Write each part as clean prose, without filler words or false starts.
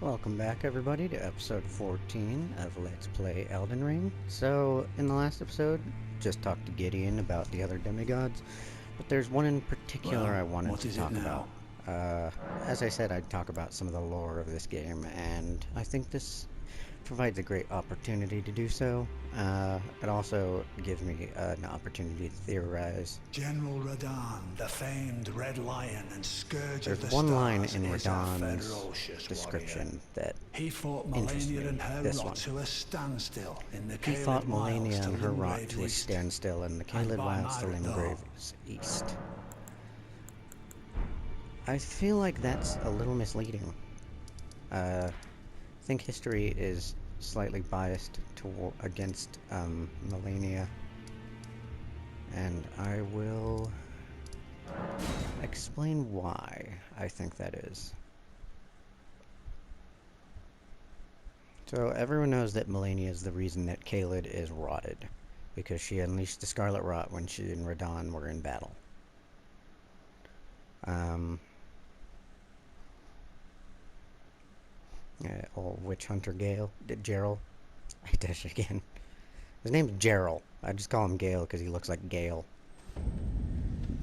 Welcome back, everybody, to episode 14 of Let's Play Elden Ring. So, in the last episode, just talked to Gideon about the other demigods, but there's one in particular Well, I wanted what to is it talk now? about. As I said, I'd talk about some of the lore of this game, and I think this provides a great opportunity to do so. It also gives me an opportunity to theorize. General Radahn, the famed Red Lion and Scourge There's of the one line Stars, in is a Radahn's ferocious warrior. description that He fought interests Malenia me. and her This rot one. to a standstill in the He fought Caelid Wilds Malenia to and her rot Limgrave's to a east. standstill in the And Caelid by Wilds to Myrick, though, Limgrave's east. I feel like that's a little misleading. I think history is slightly biased against Malenia, and I will explain why I think that is. So everyone knows that Malenia is the reason that Caelid is rotted, because she unleashed the Scarlet Rot when she and Radahn were in battle. Old witch hunter Gerald. I did it again. His name's Gerald. I just call him Gale because he looks like Gale.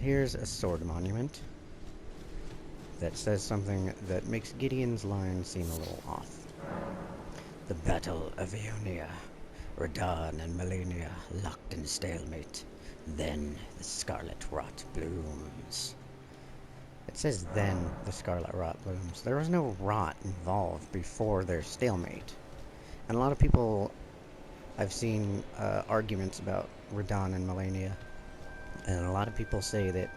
Here's a sword monument that says something that makes Gideon's line seem a little off. The Battle of Ionia. Radahn and Malenia locked in stalemate. Then the Scarlet Rot blooms. It says then the Scarlet Rot blooms. There was no rot involved before their stalemate. And a lot of people, I've seen arguments about Radahn and Malenia. And a lot of people say that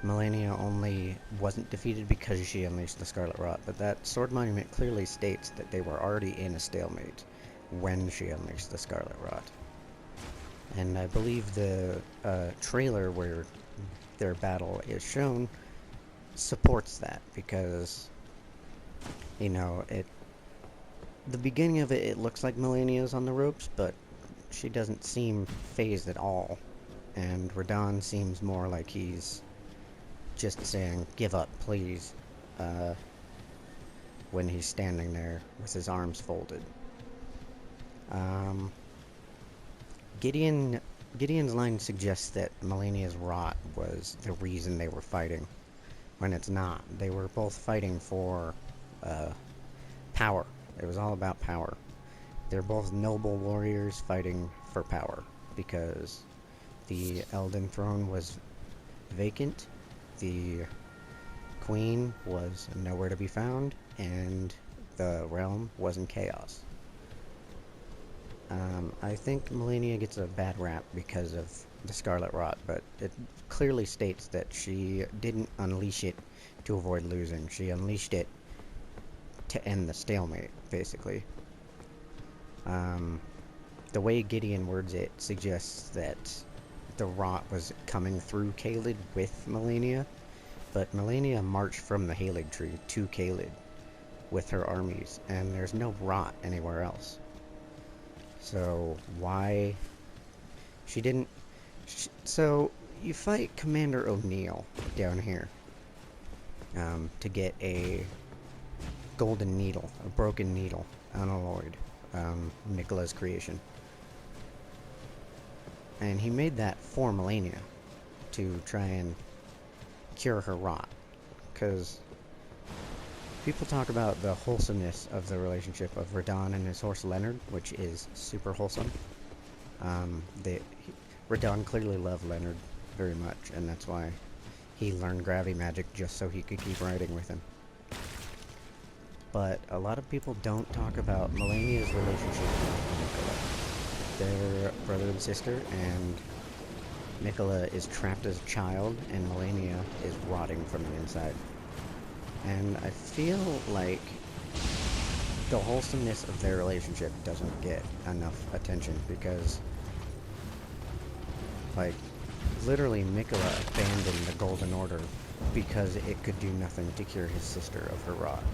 Malenia only wasn't defeated because she unleashed the Scarlet Rot. But that sword monument clearly states that they were already in a stalemate when she unleashed the Scarlet Rot. And I believe the trailer where their battle is shown supports that, because, you know, the beginning of it looks like Malenia's on the ropes, but she doesn't seem phased at all. And Radahn seems more like he's just saying, give up, please, when he's standing there with his arms folded. Gideon's line suggests that Malenia's rot was the reason they were fighting, when it's not. They were both fighting for power. It was all about power. They're both noble warriors fighting for power, because the Elden throne was vacant, the queen was nowhere to be found, and the realm was in chaos. I think Malenia gets a bad rap because of the Scarlet Rot, but it clearly states that she didn't unleash it to avoid losing. She unleashed it to end the stalemate, basically. The way Gideon words it suggests that the Rot was coming through Caelid with Malenia, but Malenia marched from the Halig Tree to Caelid with her armies, and there's no Rot anywhere else. So why she didn't? So you fight Commander O'Neill down here to get a golden needle, a broken needle, unalloyed, Nicola's creation, and he made that for Malenia to try and cure her rot, because people talk about the wholesomeness of the relationship of Radahn and his horse Leonard, which is super wholesome. Radahn clearly loved Leonard very much, and that's why he learned gravity magic just so he could keep riding with him. But a lot of people don't talk about Malenia's relationship with Nicola. They're brother and sister, and Nicola is trapped as a child, and Malenia is rotting from the inside. And I feel like the wholesomeness of their relationship doesn't get enough attention, because, like, literally Nicola abandoned the Golden Order because it could do nothing to cure his sister of her rot.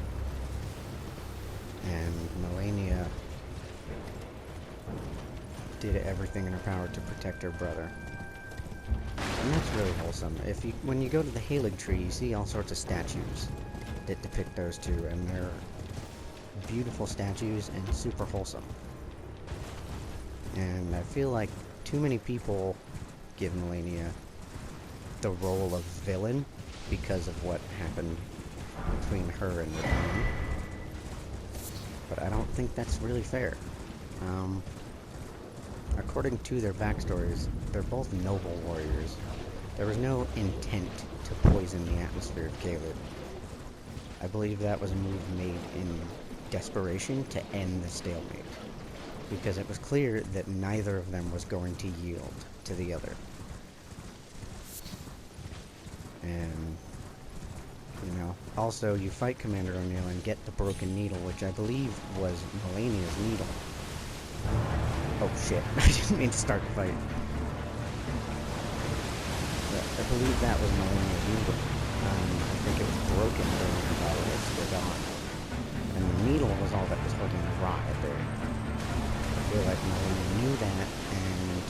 And Malenia did everything in her power to protect her brother. And that's really wholesome. When you go to the Halig Tree, you see all sorts of statues that depict those two, and they're beautiful statues and super wholesome. And I feel like too many people give Malenia the role of villain because of what happened between her and Radahn. But I don't think that's really fair. According to their backstories, they're both noble warriors. There was no intent to poison the atmosphere of Caelid. I believe that was a move made in desperation to end the stalemate, because it was clear that neither of them was going to yield to the other. And, you know, also you fight Commander O'Neill and get the broken needle, which I believe was Malenia's needle. Oh shit, I didn't mean to start the fight. But I believe that was Malenia's needle. I think it was broken during her battle with Radahn. And the needle was all that was holding the rot at there. I feel like Malenia knew that, and...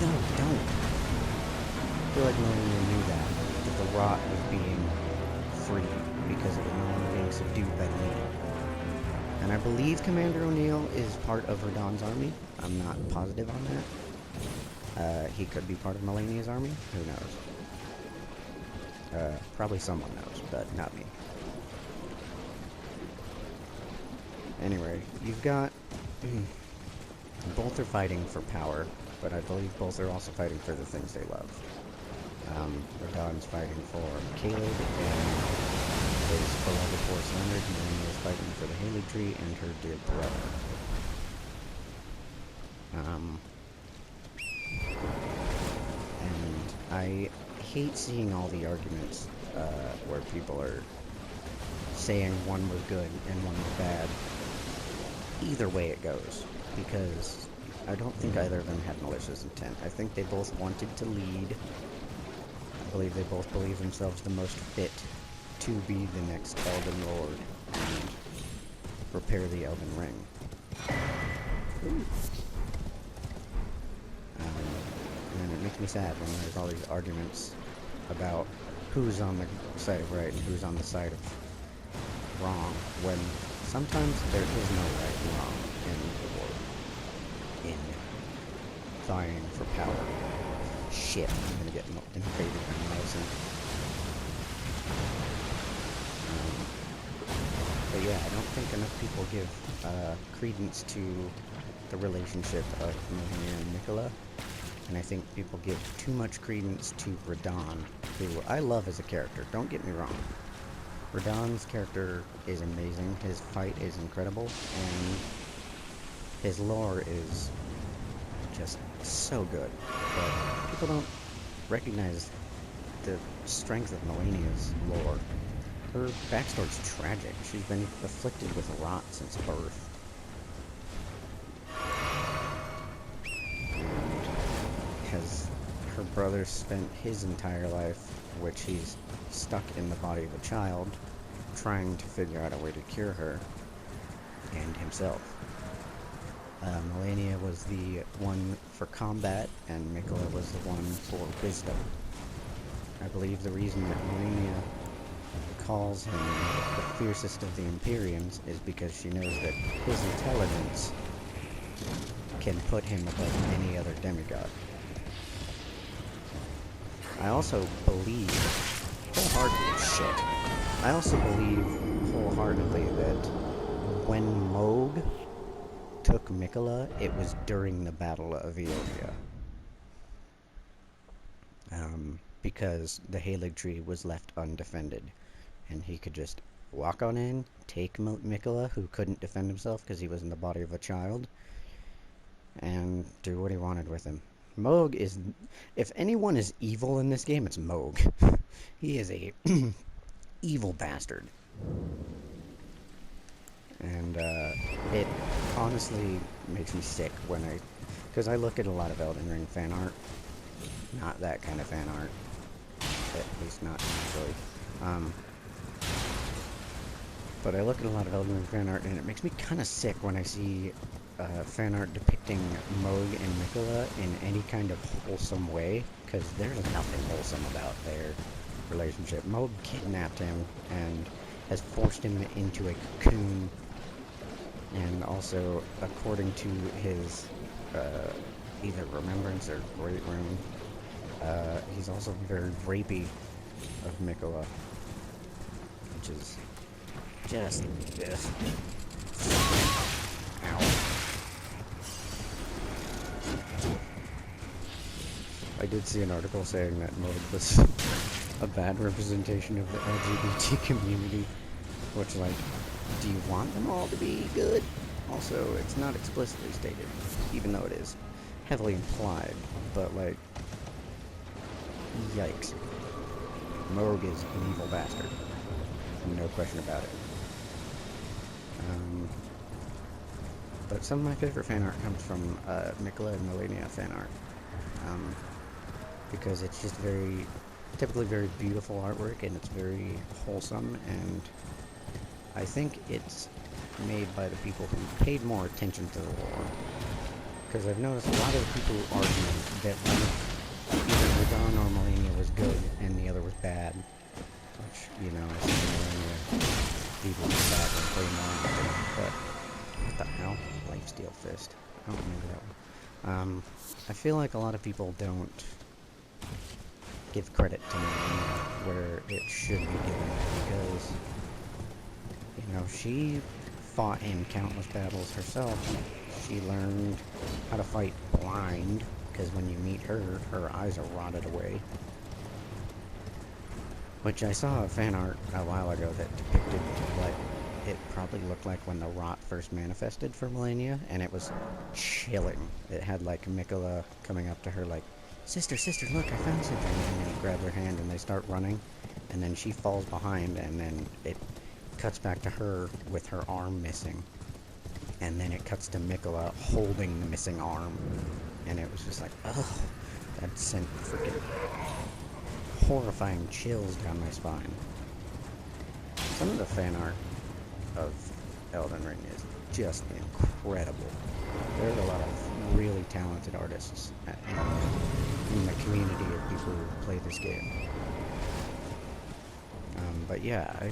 No, don't! I feel like Malenia knew that the rot was being freed because it was no longer being subdued by the needle. And I believe Commander O'Neill is part of Radahn's army. I'm not positive on that. He could be part of Malenia's army. Who knows? Probably someone knows, but not me. Anyway, you've got... both are fighting for power, but I believe both are also fighting for the things they love. Radahn's fighting for Caelid and his beloved horse Leonard. Malenia is fighting for the Halig Tree and her dear brother. And I hate seeing all the arguments where people are saying one was good and one was bad. Either way it goes, because I don't think either of them had malicious intent. I think they both wanted to lead. I believe they both believe themselves the most fit to be the next Elden Lord and repair the Elden Ring. And it makes me sad when there's all these arguments about who's on the side of right and who's on the side of wrong, when sometimes there is no right and wrong in the world, in vying for power. Shit, I'm gonna get invaded by Nelson. But yeah, I don't think enough people give credence to the relationship of Malenia and Nicola. And I think people give too much credence to Radahn, who I love as a character, don't get me wrong. Radahn's character is amazing, his fight is incredible, and his lore is just so good. But people don't recognize the strength of Malenia's lore. Her backstory's tragic. She's been afflicted with rot since birth. Has her brother spent his entire life, which he's stuck in the body of a child, trying to figure out a way to cure her, and himself. Malenia was the one for combat, and Nicola was the one for wisdom. I believe the reason that Malenia calls him the fiercest of the Empyreans is because she knows that his intelligence can put him above any other demigod. I also believe wholeheartedly that when Mohg took Mikola, it was during the Battle of Eolia. Because the Halig Tree was left undefended, and he could just walk on in, take Mikola, who couldn't defend himself because he was in the body of a child, and do what he wanted with him. Mohg is... if anyone is evil in this game, it's Mohg. He is a evil bastard. And, it honestly makes me sick when because I look at a lot of Elden Ring fan art. Not that kind of fan art. At least not usually. But I look at a lot of Elden Ring fan art, and it makes me kind of sick when I see fan art depicting Mohg and Mikola in any kind of wholesome way, because there's nothing wholesome about their relationship. Mohg kidnapped him, and has forced him into a cocoon, and also, according to his either remembrance or great rune, he's also very rapey of Mikola, which is just ow. I did see an article saying that mode was a bad representation of the LGBT community, which, like, do you want them all to be good? Also, it's not explicitly stated, even though it is heavily implied, but, like, yikes. Moog is an evil bastard. No question about it. But some of my favorite fan art comes from Mikola and Malenia fan art. Because it's just typically very beautiful artwork, and it's very wholesome, and I think it's made by the people who paid more attention to the lore. Because I've noticed a lot of people who argue that one of either Radon or Malenia was good and the other was bad. Which, you know, I see Malenia people was bad and play more, but what the hell? Lifesteal Fist. I don't remember that one. I feel like a lot of people don't give credit to Malenia where it should be given, because, you know, she fought in countless battles herself. She learned how to fight blind, because when you meet her, her eyes are rotted away. Which I saw a fan art a while ago that depicted what it probably looked like when the rot first manifested for Malenia, and it was chilling. It had, like, Mikola coming up to her like, Sister, sister, look, I found something. And then he grabs her hand and they start running. And then she falls behind, and then it cuts back to her with her arm missing. And then it cuts to Mikola holding the missing arm. And it was just like, ugh. That sent freaking horrifying chills down my spine. Some of the fan art of Elden Ring is just incredible. There are a lot of really talented artists in the community of people who play this game. But yeah,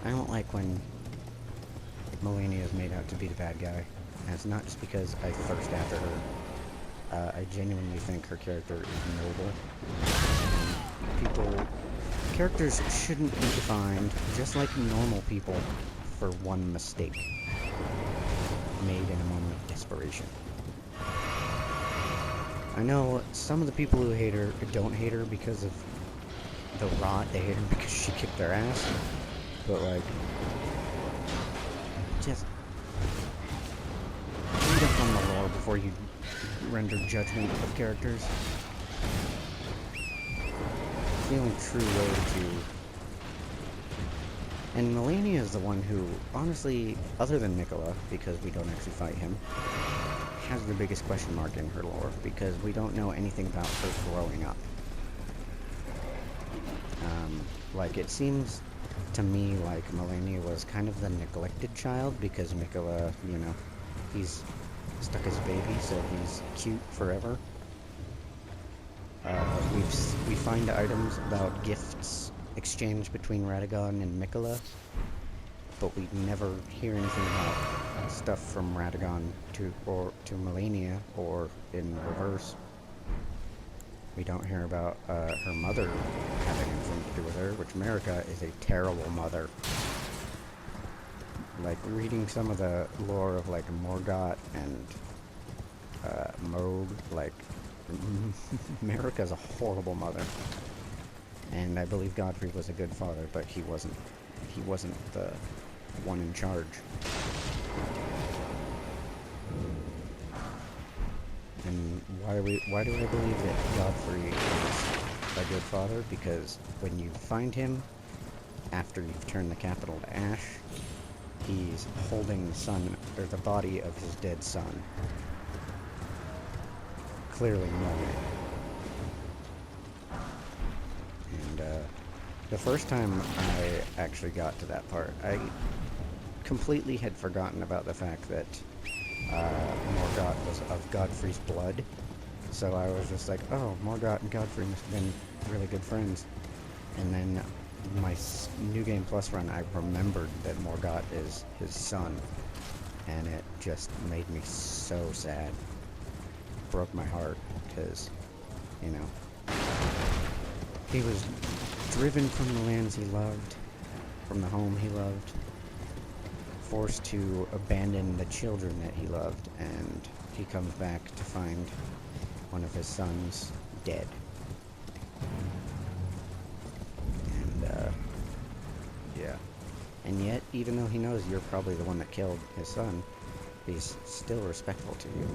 I don't like when Malenia is made out to be the bad guy. And it's not just because I thirst after her. I genuinely think her character is noble. Characters shouldn't be defined just like normal people for one mistake made in a moment of desperation. I know some of the people who hate her don't hate her because of the rot. They hate her because she kicked their ass. But, like, just read up on the lore before you render judgment of characters. It's the only true way to. And Malenia is the one who, honestly, other than Mikola, because we don't actually fight him, has the biggest question mark in her lore, because we don't know anything about her growing up. Like, it seems to me like Malenia was kind of the neglected child, because Mikola, you know, he's stuck as a baby, so he's cute forever. We find items about gifts exchanged between Radagon and Mikola, but we never hear anything about stuff from Radagon to Malenia, or in reverse. We don't hear about her mother having anything to do with her, which Marika is a terrible mother. Like, reading some of the lore of, like, Morgott and Moog, like, Marika's a horrible mother. And I believe Godfrey was a good father, but he wasn't the one in charge. And why do I believe that Godfrey is a good father? Because when you find him, after you've turned the capital to ash, he's holding the body of his dead son. Clearly mourning. And the first time I actually got to that part, I completely had forgotten about the fact that Morgott was of Godfrey's blood. So I was just like, oh, Morgott and Godfrey must have been really good friends. And then my New Game Plus run, I remembered that Morgott is his son, and it just made me so sad. Broke my heart, because, you know, he was driven from the lands he loved, from the home he loved, forced to abandon the children that he loved, and he comes back to find one of his sons dead. And, yeah. And yet, even though he knows you're probably the one that killed his son, he's still respectful to you.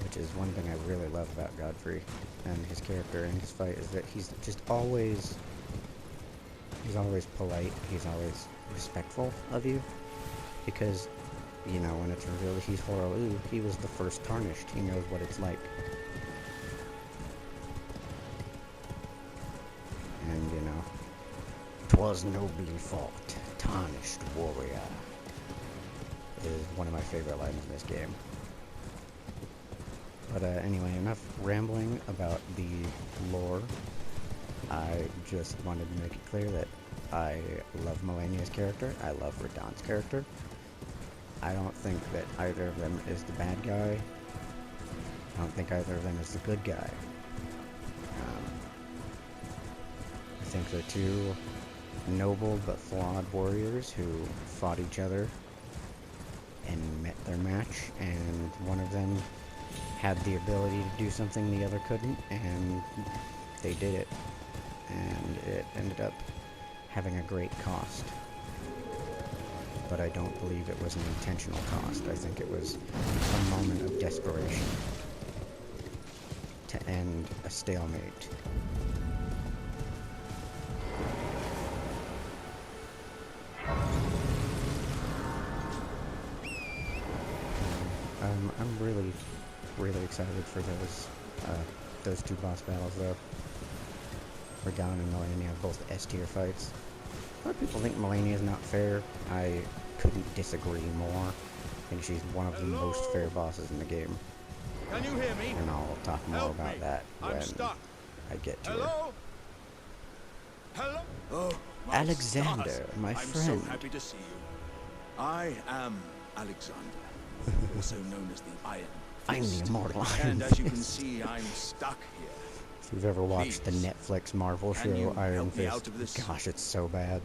Which is one thing I really love about Godfrey and his character and his fight, is that he's always polite, he's always respectful of you, because, you know, when it's revealed he's Horaloo, he was the first Tarnished, he knows what it's like. And, you know, "'Twas nobly fought, Tarnished warrior," is one of my favorite lines in this game. But anyway, enough rambling about the lore. I just wanted to make it clear that I love Malenia's character, I love Radahn's character. I don't think that either of them is the bad guy. I don't think either of them is the good guy. I think they're two noble but flawed warriors who fought each other and met their match, and one of them had the ability to do something the other couldn't, and they did it. And it ended up having a great cost. But I don't believe it was an intentional cost. I think it was a moment of desperation to end a stalemate. I'm really, really excited for those two boss battles, though. Radahn and Malenia are both S-tier fights. A lot of people think Malenia is not fair. I couldn't disagree more. I think she's one of the most fair bosses in the game. Can you hear me? And I'll talk more about that when I get to her. Hello? Oh, Alexander, stars. my I'm friend. so happy to see you. I am Alexander, also known as the Iron I'm Fist. the immortal Iron And as you can Fist. see, I'm stuck here. If you've ever watched the Please, Netflix Marvel can you show Iron help me out Fist, of this? gosh, it's so bad.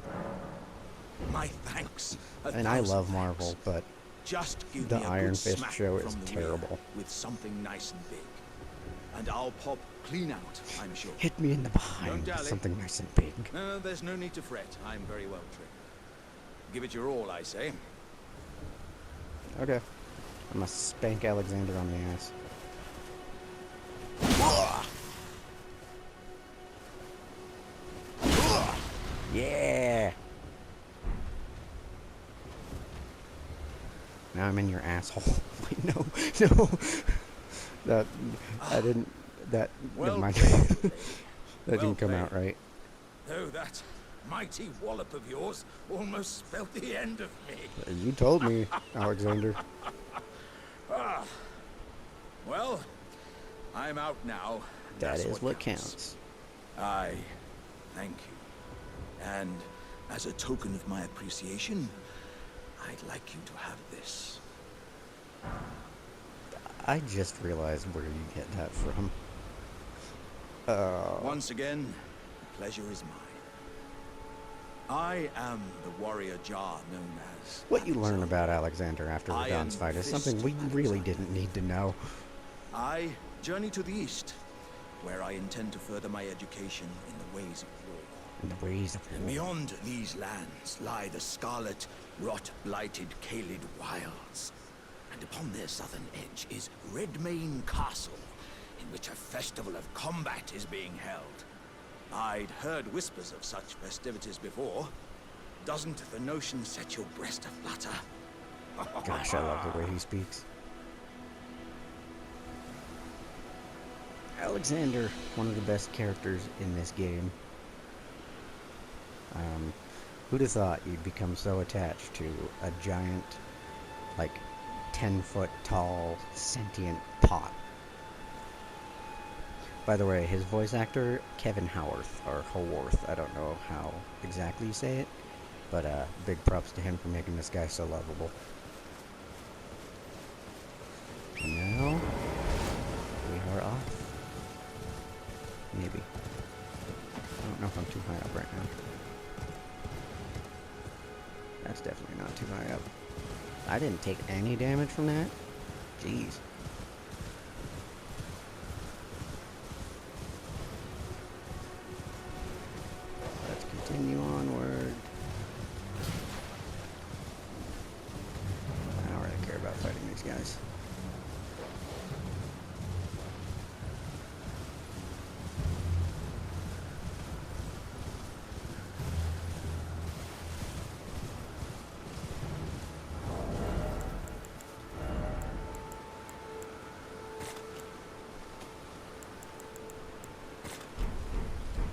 My thanks. And I love Marvel, but just give the me a Iron good Fist smack show from is the rear terrible. with something nice and big, and I'll pop clean out, I'm sure. Hit me in the behind Don't with dally. something nice and big. There's no need to fret. I'm very well trained. Give it your all, I say. Okay. I'm gonna spank Alexander on the ass. Yeah! Now I'm in your asshole. Wait, no, no. That, I didn't, that, never Well mind. played. That Well didn't come played. out right. Though that mighty wallop of yours almost spelled the end of me. You told me, Alexander. Well, I'm out now. and That that's is what counts. I thank you. And as a token of my appreciation, I'd like you to have this. I just realized where you get that from. Once again, the pleasure is mine. I am the warrior Jar known as... What you learn Alexander. about Alexander after Iron Radahn's fight is Fist something we really Alexander. didn't need to know. I journey to the east, where I intend to further my education in the ways of war. In the ways of And war. beyond these lands lie the scarlet, rot-blighted Caelid wilds. And upon their southern edge is Redmane Castle, in which a festival of combat is being held. I'd heard whispers of such festivities before. Doesn't the notion set your breast aflutter? Gosh, I love the way he speaks. Alexander, one of the best characters in this game. Who'd have thought you'd become so attached to a giant, like, 10-foot tall, sentient pot? By the way, his voice actor, Kevin Howarth, or Howarth, I don't know how exactly you say it, but big props to him for making this guy so lovable. And now, we are off. Maybe. I don't know if I'm too high up right now. That's definitely not too high up. I didn't take any damage from that? Jeez. Let's continue onward. I don't really care about fighting these guys.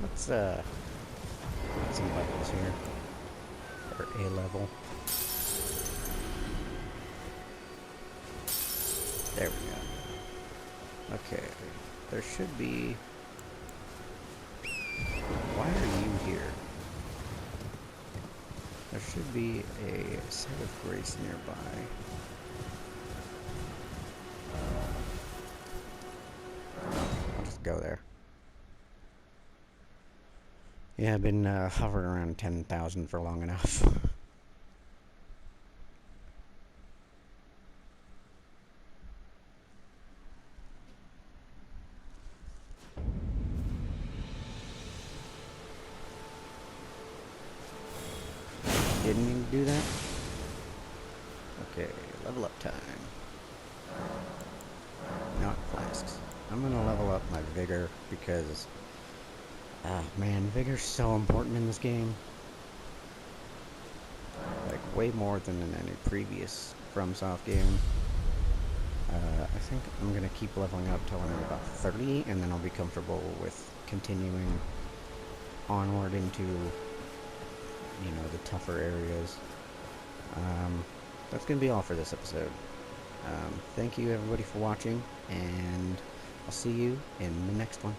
Let's get some levels here. Or a level. There we go. Okay. There should be... Why are you here? There should be a set of grace nearby. I'll just go there. Yeah, I've been hovering around 10,000 for long enough. Didn't mean to do that. Okay, level up time. Not flasks. I'm gonna level up my vigor because, man, vigor's so important in this game. Like, way more than in any previous FromSoft game. I think I'm gonna keep leveling up till I'm about 30, and then I'll be comfortable with continuing onward into, you know, the tougher areas. That's gonna be all for this episode. Thank you everybody for watching, and I'll see you in the next one.